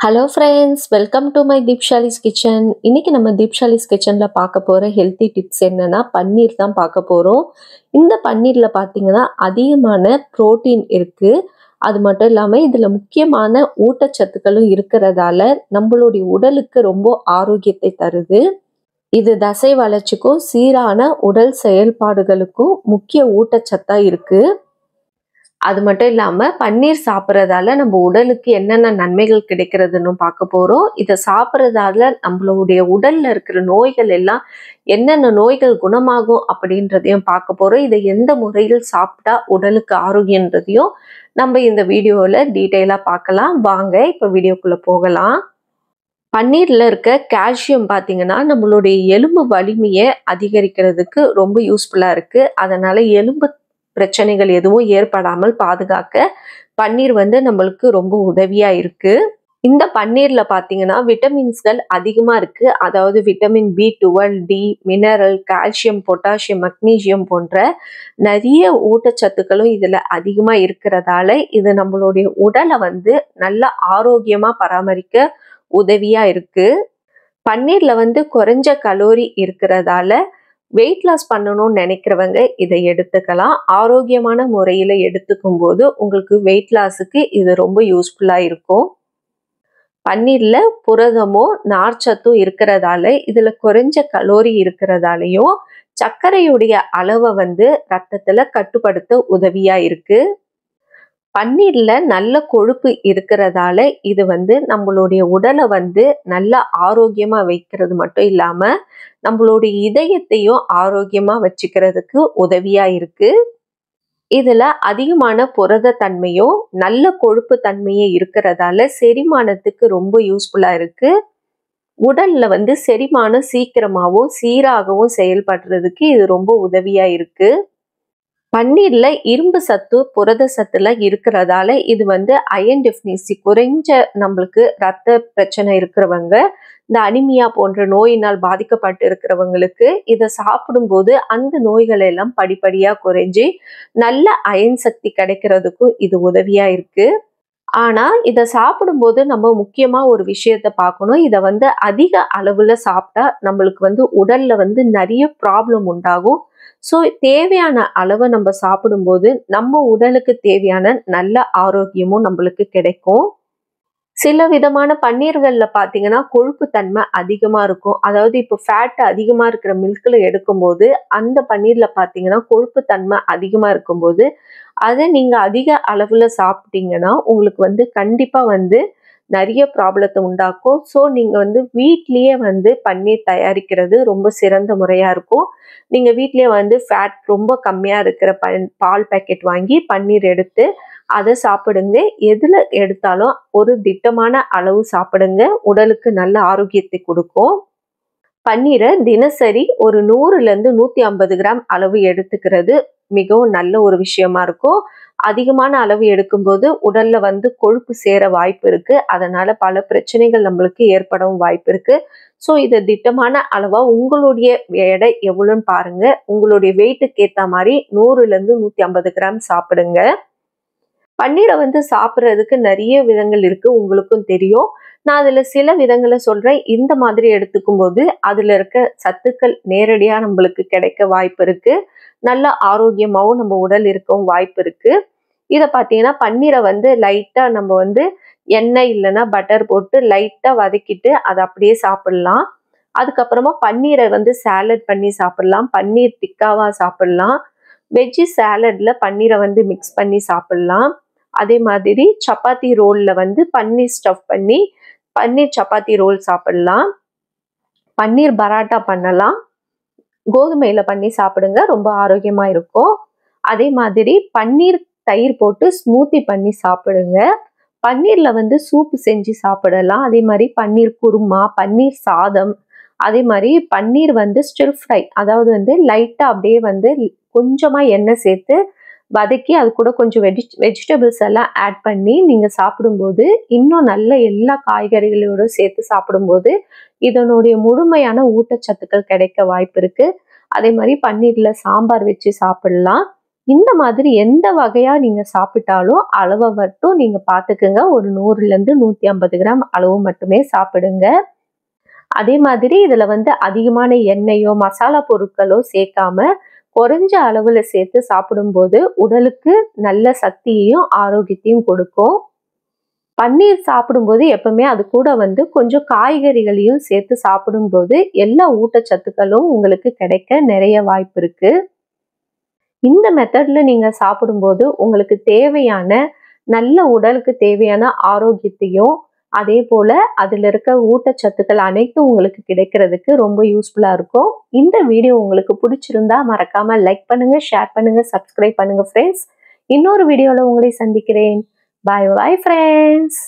Hello friends, welcome to my Deepshali's kitchen. இன்னைக்கு நம்ம தீப்ஷாலிஸ் கிச்சனில் பார்க்க போகிற ஹெல்த்தி டிப்ஸ் என்னன்னா பன்னீர் தான் பார்க்க போகிறோம். இந்த பன்னீரில் பார்த்தீங்கன்னா அதிகமான ப்ரோட்டீன் இருக்குது. அது மட்டும் இல்லாமல் இதில் முக்கியமான ஊட்டச்சத்துக்களும் இருக்கிறதால நம்மளுடைய உடலுக்கு ரொம்ப ஆரோக்கியத்தை தருது. இது தசை வளர்ச்சிக்கும் சீரான உடல் செயல்பாடுகளுக்கும் முக்கிய ஊட்டச்சத்தாக இருக்குது. அது மட்டும் இல்லாமல் பன்னீர் சாப்பிட்றதால நம்ம உடலுக்கு என்னென்ன நன்மைகள் கிடைக்கிறதுன்னு பார்க்க போகிறோம். இதை சாப்பிட்றதால நம்மளுடைய உடலில் இருக்கிற நோய்கள் எல்லாம் என்னென்ன நோய்கள் குணமாகும் அப்படின்றதையும் பார்க்க போகிறோம். இதை எந்த முறையில் சாப்பிட்டா உடலுக்கு ஆரோக்கியன்றதையும் நம்ம இந்த வீடியோவில் டீட்டெயிலாக பார்க்கலாம். வாங்க இப்போ வீடியோக்குள்ளே போகலாம். பன்னீரில் இருக்க கால்சியம் பார்த்தீங்கன்னா நம்மளுடைய எலும்பு வலிமையை அதிகரிக்கிறதுக்கு ரொம்ப யூஸ்ஃபுல்லாக இருக்குது. அதனால் எலும்பு பிரச்சனைகள் எதுவும் ஏற்படாமல் பாதுகாக்க பன்னீர் நம்மளுக்கு ரொம்ப உதவியாக இருக்குது. இந்த பன்னீரில் பார்த்தீங்கன்னா விட்டமின்ஸ்கள் அதிகமாக இருக்குது. அதாவது vitamin B12, D, mineral, calcium, potassium, magnesium போன்ற நிறைய ஊட்டச்சத்துக்களும் இதில் அதிகமாக இருக்கிறதால இது நம்மளுடைய உடலை நல்ல ஆரோக்கியமாக பராமரிக்க உதவியாக இருக்குது. பன்னீரில் குறைஞ்ச கலோரி இருக்கிறதால வெயிட் லாஸ் பண்ணணும்னு நினைக்கிறவங்க இதை எடுத்துக்கலாம். ஆரோக்கியமான முறையில் எடுத்துக்கும் போது உங்களுக்கு வெயிட் லாஸுக்கு இது ரொம்ப யூஸ்ஃபுல்லாக இருக்கும். பன்னீரில் புரதமும் நார்ச்சத்தும் இருக்கிறதால இதில் குறைஞ்ச கலோரி இருக்கிறதாலையும் சர்க்கரையுடைய அளவை ரத்தத்தில் கட்டுப்படுத்த உதவியாக இருக்குது. பன்னீரில் நல்ல கொழுப்பு இருக்கிறதால இது நம்மளுடைய உடலை நல்ல ஆரோக்கியமாக வைக்கிறது மட்டும் இல்லாமல் நம்மளுடைய இதயத்தையும் ஆரோக்கியமாக வச்சுக்கிறதுக்கு உதவியாக இருக்குது. இதில் அதிகமான புரத தன்மையும் நல்ல கொழுப்பு தன்மையும் இருக்கிறதால செரிமானத்துக்கு ரொம்ப யூஸ்ஃபுல்லாக இருக்குது. உடலில் செரிமானம் சீக்கிரமாகவும் சீராகவும் செயல்படுறதுக்கு இது ரொம்ப உதவியாக இருக்குது. பன்னீரில் இரும்பு சத்து புரத சத்துல இருக்கிறதால இது அயன் டெஃபினிசி குறைஞ்ச நம்மளுக்கு ரத்த பிரச்சனை இருக்கிறவங்க, இந்த அனிமியா போன்ற நோயினால் பாதிக்கப்பட்டு இருக்கிறவங்களுக்கு இதை சாப்பிடும்போது அந்த நோய்கள் எல்லாம் படிப்படியாக குறைஞ்சி நல்ல அயன் சக்தி கிடைக்கிறதுக்கும் இது உதவியாக இருக்குது. ஆனால் இதை சாப்பிடும்போது நம்ம முக்கியமாக ஒரு விஷயத்தை பார்க்கணும். இதை அதிக அளவில் சாப்பிட்டா நம்மளுக்கு உடலில் நிறைய ப்ராப்ளம் உண்டாகும். ஸோ தேவையான அளவை நம்ம சாப்பிடும்போது நம்ம உடலுக்கு தேவையான நல்ல ஆரோக்கியமும் நம்மளுக்கு கிடைக்கும். சில விதமான பன்னீர்களில் பார்த்தீங்கன்னா கொழுப்பு தன்மை அதிகமாக இருக்கும். அதாவது இப்போ ஃபேட் அதிகமாக இருக்கிற மில்கில் எடுக்கும்போது அந்த பன்னீரில் பார்த்தீங்கன்னா கொழுப்பு தன்மை அதிகமாக இருக்கும்போது அதை நீங்கள் அதிக அளவில் சாப்பிட்டீங்கன்னா உங்களுக்கு கண்டிப்பாக நிறைய ப்ராப்ளத்தை உண்டாக்கும். ஸோ நீங்கள் வீட்லேயே பன்னீர் தயாரிக்கிறது ரொம்ப சிறந்த முறையாக இருக்கும். நீங்கள் வீட்லேயே ஃபேட் ரொம்ப கம்மியாக இருக்கிற பால் பேக்கெட் வாங்கி பன்னீர் எடுத்து அதை சாப்பிடுங்க. எதில் எடுத்தாலும் ஒரு திட்டமான அளவு சாப்பிடுங்க. உடலுக்கு நல்ல ஆரோக்கியத்தை கொடுக்கும். பன்னீரை தினசரி ஒரு 100லேருந்து 150 கிராம் அளவு எடுத்துக்கிறது மிகவும் நல்ல ஒரு விஷயமா இருக்கும். அதிகமான அளவு எடுக்கும்போது உடல்ல கொழுப்பு சேர வாய்ப்பு இருக்கு. அதனால பல பிரச்சனைகள் நம்மளுக்கு ஏற்படவும் வாய்ப்பு இருக்கு. ஸோ இதை திட்டமான அளவா உங்களுடைய எடை எவ்வளோன்னு பாருங்க. உங்களுடைய வெயிட்டுக்கு ஏற்ற மாதிரி 100லேருந்து 150 கிராம் சாப்பிடுங்க. பன்னீரை சாப்பிட்றதுக்கு நிறைய விதங்கள் இருக்கு, உங்களுக்கும் தெரியும். நான் அதில் சில விதங்களை சொல்கிறேன். இந்த மாதிரி எடுத்துக்கும் போது அதில் இருக்க சத்துக்கள் நேரடியாக நம்மளுக்கு கிடைக்க வாய்ப்பு இருக்குது. நல்ல ஆரோக்கியமாகவும் நம்ம உடல் இருக்கவும் வாய்ப்பு இருக்குது. இதை பார்த்தீங்கன்னா பன்னீரை லைட்டாக நம்ம எண்ணெய் இல்லைன்னா பட்டர் போட்டு லைட்டாக வதக்கிட்டு அதை அப்படியே சாப்பிட்லாம். அதுக்கப்புறமா பன்னீரை சாலட் பண்ணி சாப்பிட்லாம். பன்னீர் டிக்காவாக சாப்பிட்லாம். வெஜ்ஜி சாலடில் பன்னீரை மிக்ஸ் பண்ணி சாப்பிட்லாம். அதே மாதிரி சப்பாத்தி ரோலில் பன்னீர் ஸ்டஃப் பண்ணி பன்னீர் சப்பாத்தி ரோல் சாப்பிட்லாம். பன்னீர் பராட்டா பண்ணலாம். கோதுமையில் பண்ணி சாப்பிடுங்க, ரொம்ப ஆரோக்கியமாக இருக்கும். அதே மாதிரி பன்னீர் தயிர் போட்டு ஸ்மூத்தி பண்ணி சாப்பிடுங்க. பன்னீரில் சூப்பு செஞ்சு சாப்பிடலாம். அதே மாதிரி பன்னீர் குருமா, பன்னீர் சாதம், அதே மாதிரி பன்னீர் ஸ்டிர் ஃப்ரை, அதாவது லைட்டாக அப்படியே கொஞ்சமாக எண்ணெய் சேர்த்து வதக்கி அது கூட கொஞ்சம் வெஜிடபிள்ஸ் எல்லாம் ஆட் பண்ணி நீங்கள் சாப்பிடும்போது இன்னும் நல்ல எல்லா காய்கறிகளோடு சேர்த்து சாப்பிடும்போது இதனுடைய முழுமையான ஊட்டச்சத்துக்கள் கிடைக்க வாய்ப்பு இருக்குது. அதே மாதிரி பன்னீரில் சாம்பார் வச்சு சாப்பிடலாம். இந்த மாதிரி எந்த வகையா நீங்க சாப்பிட்டாலும் அளவை மட்டும் நீங்க பார்த்துக்குங்க. ஒரு 100லேருந்து 150 கிராம் அளவு மட்டுமே சாப்பிடுங்க. அதே மாதிரி இதுல அதிகமான எண்ணெயோ மசாலா பொருட்களோ சேர்க்காம குறைஞ்ச அளவுல சேர்த்து சாப்பிடும்போது உடலுக்கு நல்ல சக்தியையும் ஆரோக்கியத்தையும் கொடுக்கும். பன்னீர் சாப்பிடும்போது எப்பவுமே அது கூட கொஞ்சம் காய்கறிகளையும் சேர்த்து சாப்பிடும்போது எல்லா ஊட்டச்சத்துக்களும் உங்களுக்கு கிடைக்க நிறைய வாய்ப்பு இருக்கு. இந்த மெத்தட்ல நீங்க சாப்பிடும்போது உங்களுக்கு தேவையான நல்ல உடலுக்கு தேவையான ஆரோக்கியத்தையும் அதே போல அதுல இருக்க ஊட்டச்சத்துக்கள் அனைத்தும் உங்களுக்கு கிடைக்கிறதுக்கு ரொம்ப யூஸ்ஃபுல்லா இருக்கும். இந்த வீடியோ உங்களுக்கு பிடிச்சிருந்தா மறக்காம லைக் பண்ணுங்க, ஷேர் பண்ணுங்க, சப்ஸ்கிரைப் பண்ணுங்க ஃப்ரெண்ட்ஸ். இன்னொரு வீடியோல உங்களை சந்திக்கிறேன். பாய் பாய் ஃப்ரெண்ட்ஸ்.